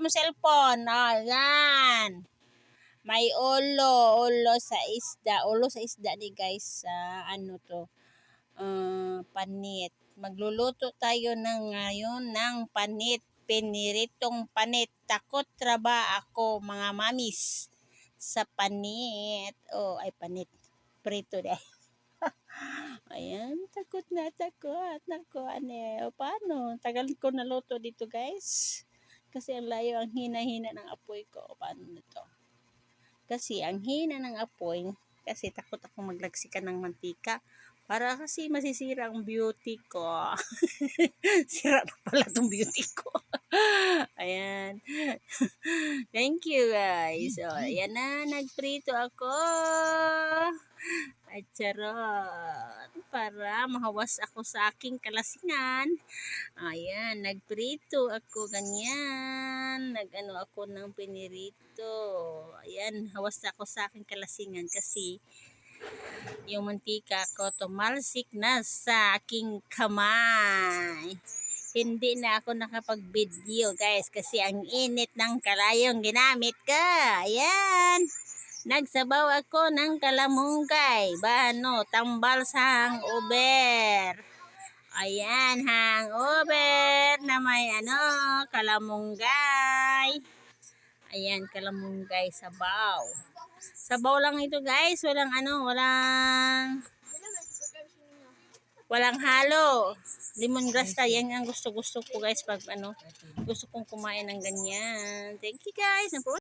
mo cellphone. Ayan. May ulo sa isda. Ulo sa isda ni guys. Ano to? Panit. Magluluto tayo ngayon ng panit. Piniritong panit. Takot traba ako mga mamis sa panit. Panit. Prito deh. Ayan, takot. Nako, paano? Tagal ko naluto dito guys. Kasi ang layo, ang hina-hina ng apoy ko. Paano nito? Kasi ang hina ng apoy, kasi takot ako maglaksikan ng mantika. Para kasi masisira ang beauty ko. Sira na pala itong beauty ko. Ayan. Thank you guys. Ayan na, nagprito ako. At charot. Para mahawas ako sa aking kalasingan. Ayan, nagprito ako ganyan. Nagano ako ng pinirito. Ayan, hawas ako sa aking kalasingan kasi yung mantika ko tumalsik na sa aking kamay. Hindi na ako nakapag-video guys kasi ang init ng kalayong ginamit ko. Ayan. Nagsabaw ako ng kalamunggay. Tambal sa hangover. Ayan, hangover na may kalamunggay. Ayan, kalamunggay sabaw. Sabaw lang ito guys, walang halo. Lemongrass tayo, yan ang gusto ko guys pag gusto kong kumain ng ganyan. Thank you guys.